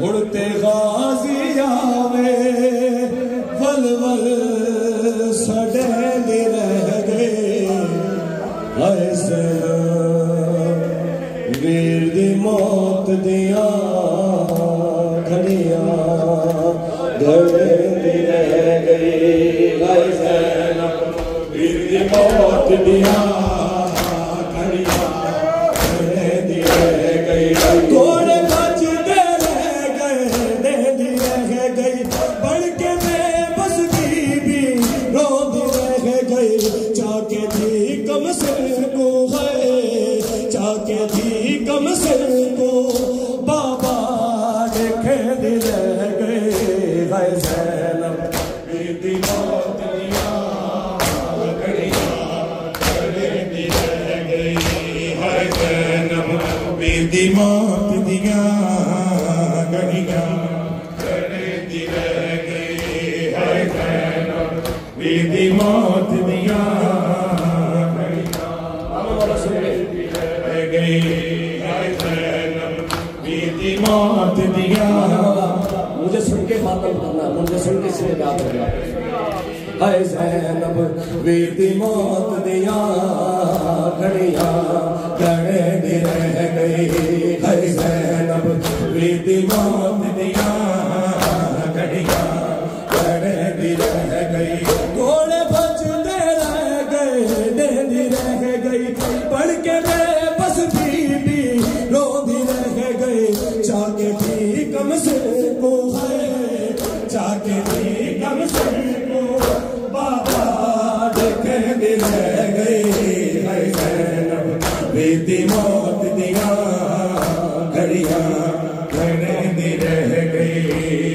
उड़ते गाजी आवे वल वल सड़े रह गए ऐसे वीर दी मौत दिया घड़ियां घड़े रह गई ऐसे वीर दी मौत दिया घोड़े बचते रह गए देंदी रह गई बढ़ के बेबस बीबी रोंदी रह गई चाके थी कम सिर को है चाके थी कम सिर को बाबा देखे दी रह गए है ज़ैनब बीती मौत दिया घड़ियां दी रह गई है ज़ैनब बीती मौत दिया घड़ियां दी रह गई है ज़ैनब बीती मौत दिया घड़ियां रह गई है ज़ैनब बीती मौत दिया। मुझे सुन के मातम करना, मुझे सुन के सिरे बात करना है ज़ैनब बीती मौत दिया घड़ियां घड़े दी रह गई है ज़ैनब बीती मौत दिया घड़ियां घड़े दी रह गई घोड़े बचते रह गए देंदी रह गई पढ़ के बेबस बीबी रोंदी रह गई चाके थी कम से को है चाके थी कम से को बाबा देखे दी रह गई है ज़ैनब बीती मौत दिया घड़ियां घड़े दी रह गई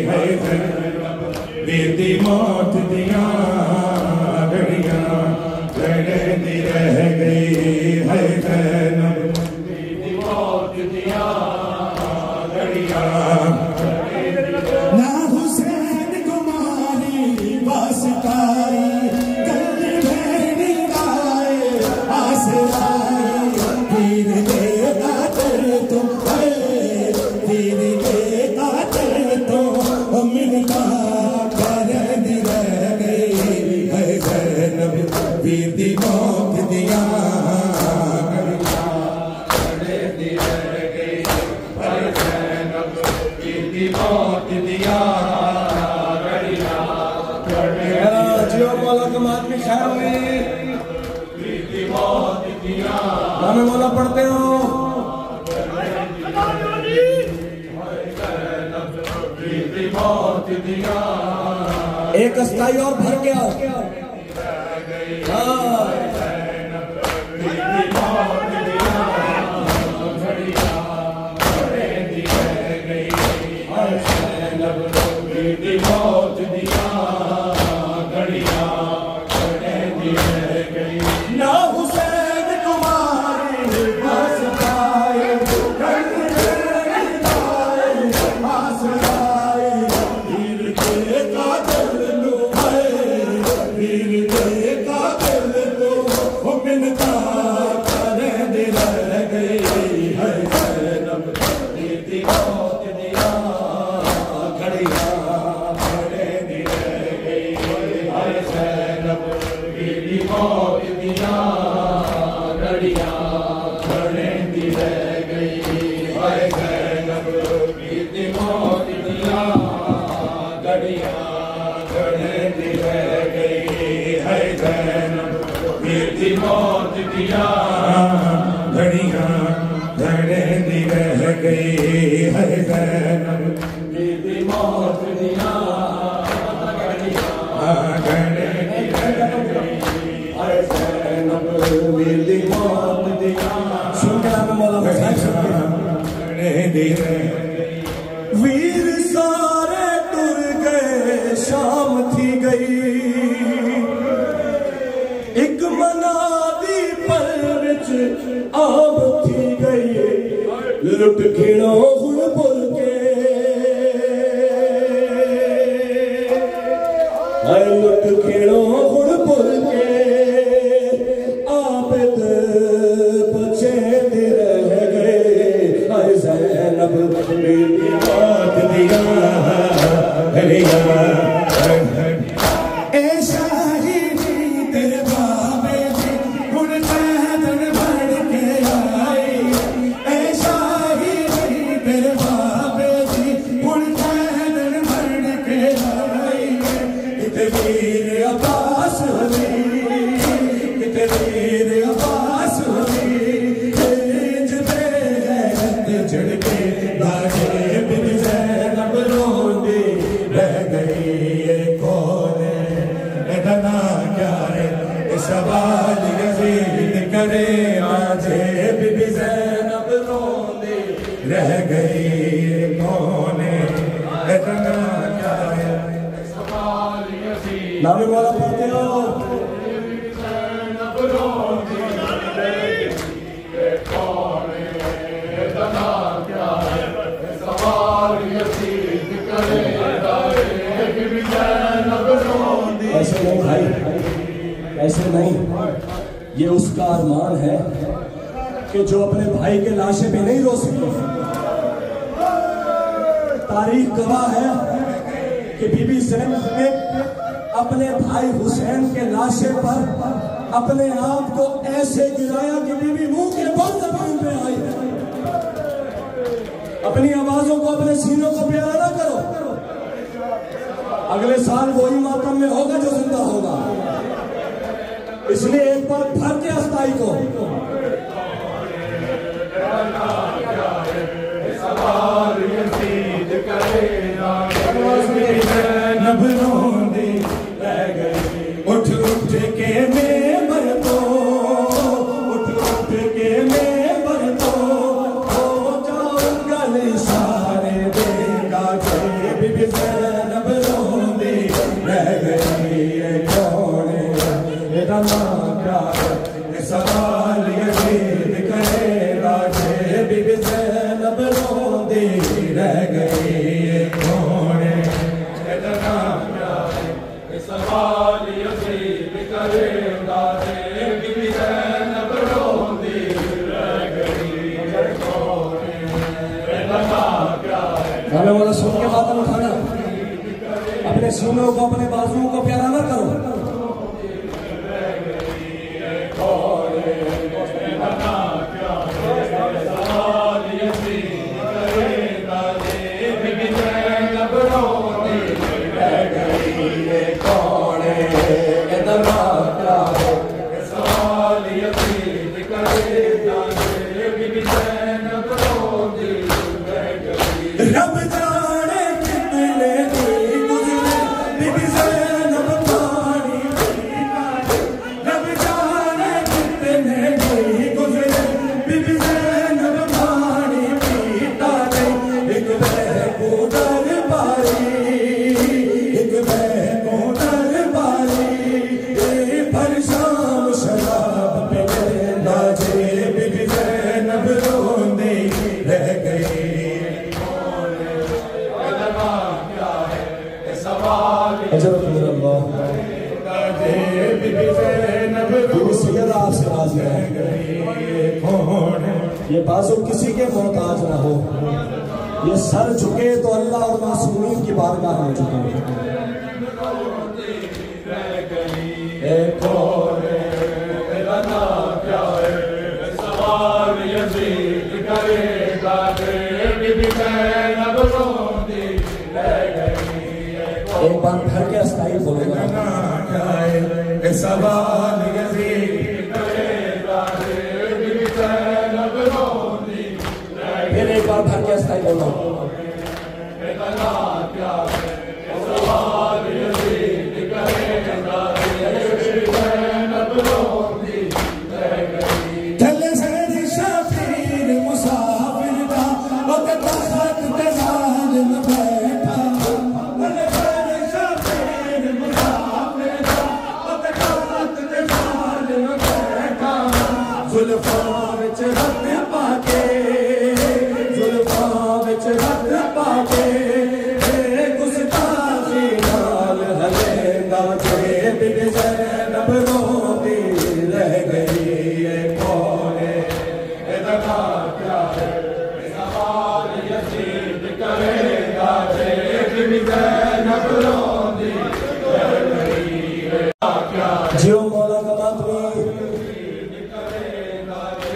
है ज़ैनब बीती मौत दिया घड़ियां घड़े दी रह गई है ज़ैनब बीती मौत दिया घड़ियां ना हुसैन कुमारी वास्ताई गली भेड़ी गाए आसराई वीर दे कातर तुम है वीर दे कातर तुम मिलता कर दी रह गई है ज़ैनब बीती मौत दिया घड़े दी रह गई है ज़ैनब बीती मौत दिया घड़ियां जियो मौला कमात में खैर हुई बीती मौत दिया हमें मौला पढ़ते हो बीती मौत दिया एक अस्ताई और भर गया मौत दिया घड़ियां घड़े दी रह गई ना हुसैन कुमारी वास्ताई आसराई वीर दे कातिल लो है वीर दे कातिल लो मिलता करे दी रह गई है ज़ैनब बीती मौत दिया घड़ियां मौत दिया घड़ियां घड़े दी रह गई है ज़ैनब बीती मौत दिया घड़ियां घड़े दी रह गई है ज़ैनब बीती मौत दिया घड़ियां घड़े दी रह गई है ज़ैनब बीती मौत दिया घड़े दी रह गई बीती मौत दिया वीर सारे टुर गए शाम थी गई एक मनादी पल विच आब थी गई लुट खिड़ो हुण बोल के लुट खिड़ो हुण बोल के आबिद बचे रह गए झड़के लाजे बीबी ज़ैनब रोंदी रह गई। ये कौन है, इतना क्या है, सवाल यज़ीद करे आजे बीबी ज़ैनब रोंदी रह गई। ये कौन है, इतना क्या है, सवाल यज़ीद नामे वाला पढ़ते हो। ऐसे नहीं भाई, ऐसे नहीं। ये उसका अरमान है कि जो अपने भाई के लाशे पे नहीं रो सके। तारीख गवाह है कि बीबी ज़ैनब ने अपने भाई हुसैन के लाशे पर अपने आप को ऐसे गिराया कि बीबी मुंह के बल जमीन पे आई। अपनी आवाजों को, अपने सीनों को प्यारा ना करो। अगले साल वही मातम में होगा जो जिंदा होगा। इसलिए एक बार भर के अस्थाई को उठ उठ के मैं मर दो, उठ उठ के मैं मर दो, हो जाऊंगा सारे देगा बीबी ज़ैनब रोंदी रह गई। ये कौन है, इतना क्या है, सवाल यज़ीद करेगा जे बीबी ज़ैनब रोंदी रह गई। ये कौन है, इतना क्या है, सवाल यज़ीद करेगा जे बीबी ज़ैनब रोंदी रह गई। ये कौन है, इतना क्या है। गाने वाला सुन के मातम उठाना, अपने सीनों को, अपने बाजुओं को प्यारा ना करो। रब जाने कितने दिन गुजरे बीबी ज़ैनब पानी पीता, रब जाने कितने दिन गुजरे बीबी ज़ैनब पानी पीता। एक बहको दरबारी, एक बहको दरबारी, पर शाम शराब पे लेना जे बीबी ज़ैनब रोंदी रह गई। आपसे राजी है, ये बाजू किसी के मोहताज ना हो। ये सर झुके तो अल्लाह और मासूमीन की बारगाह में झुके। सवाल यज़ीद करेगा बीबी ज़ैनब रोंदी रह गई। एक बार घर के अस्थाई बोलेगा, सवाल यज़ीद करेगा बीबी ज़ैनब रोंदी। फिर एक बार घर के अस्थाई बोलो, सवाल यज़ीद करेगा बीबी ज़ैनब रोंदी रह गई। चले सैद शफीर मुसाफिर का वक्त तख्त पे ज़ालिम बैठा, जुल्फां विच हथ पाके, जुल्फां विच हथ पाके, गुस्ताखी नाल हलेंदा जे बीबी ज़ैनब रोंदी रह गई। ये कौन है, इतना क्या है, सवाल यज़ीद करेगा जे बीबी ज़ैनब रोंदी रह गई। जियो मौला का मातमी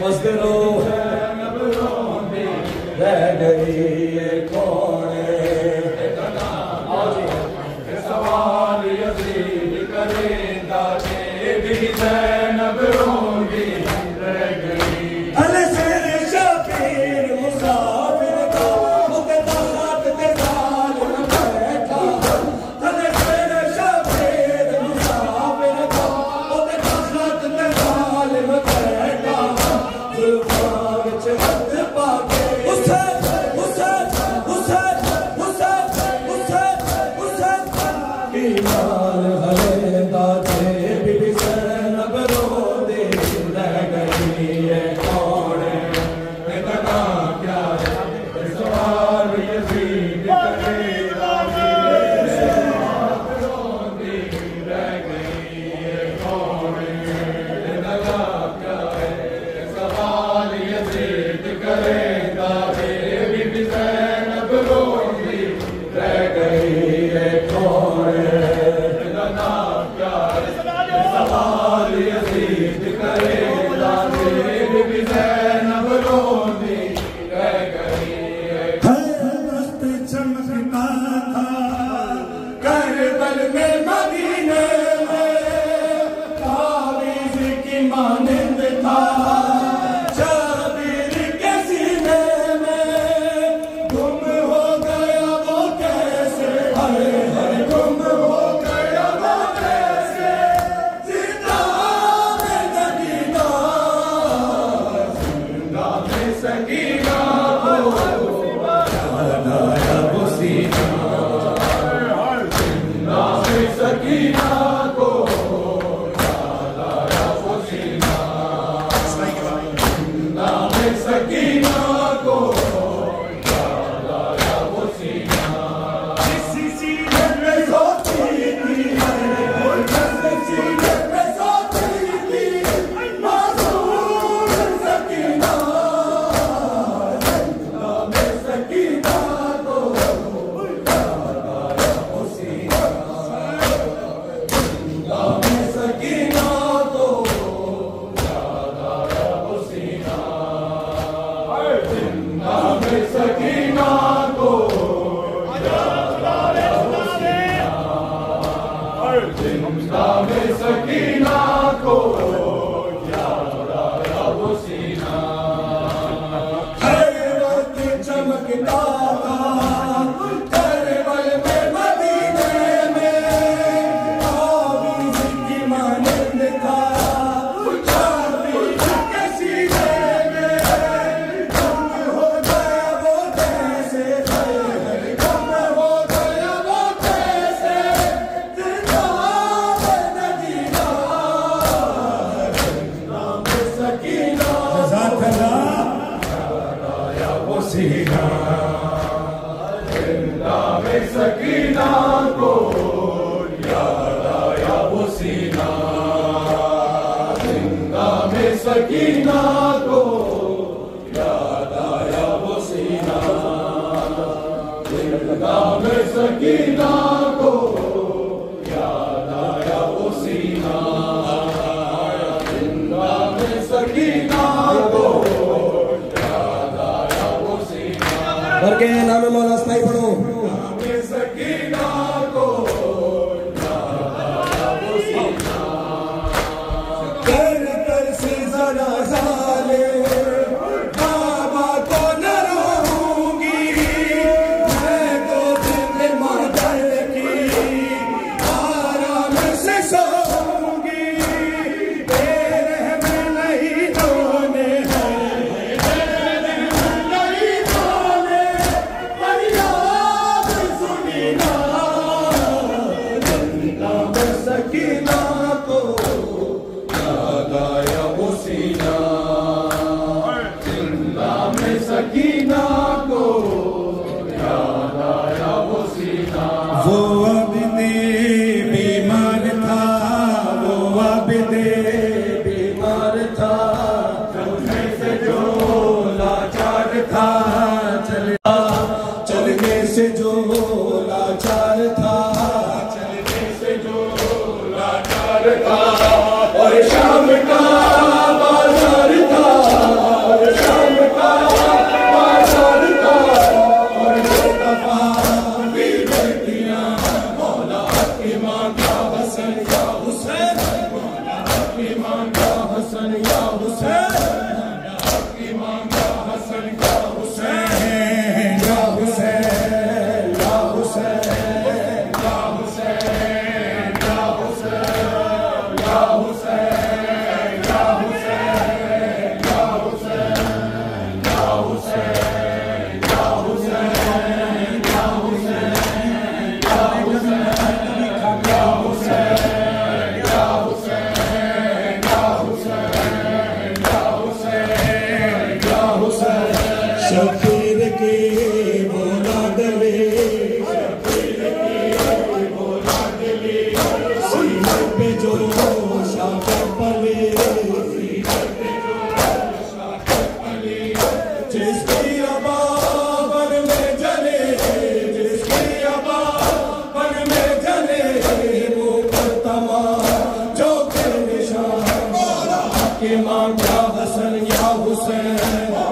मस्तिनो रह गई। ये कौन है, सवाल यज़ीद करेगा जे बीबी ज़ैनब रोंदी रह गई। अल शेर शफीर मुसा सकीना को जिंदा में सकीना को याद आया वो सीना हर वक्त चमकता था करबल में मदीने में आवीज़ की मानंद था चाबी के सीने में कम हो गया वो कैसे कम हो गया वो कैसे सीना जिंदा में सकीना को याद आया वो सीना जिंदा में सकीना को याद आया वो सीना जिंदा में सकीना को याद आया वो सीना जिंदा में सकीना को करके नाम मौला स्थाई पढ़ो सकीना को कर कर से जरा साले बाबा को न रहूंगी मैं तो दिल मादर की आराम से सोऊंगी तेरे में नहीं रोने सकीना को याद आया वो सीना जिंदा में सकीना को याद आया वो सीना वो अब्दे बीमार था वो अब्दे बीमार था चलने से जो लाचार था चलने से जो लाचार था और शाम का बाजार था और शाम का बाजार था और मुस्तफा की बेटियां मौला की मांगा हसन या हुसैन मौला की मांगा हसन या हुसैन की मांगा हसन या हुसैन या हुसैन या हुसैन या हुसैन या हुसैन शबीर की बोला दले सीने पे जो शाकर पले जिसकी अबाबर में जले जिसकी अबाबर में जले वो पर तमाम जो के निशान के मांगा हसन या हुसैन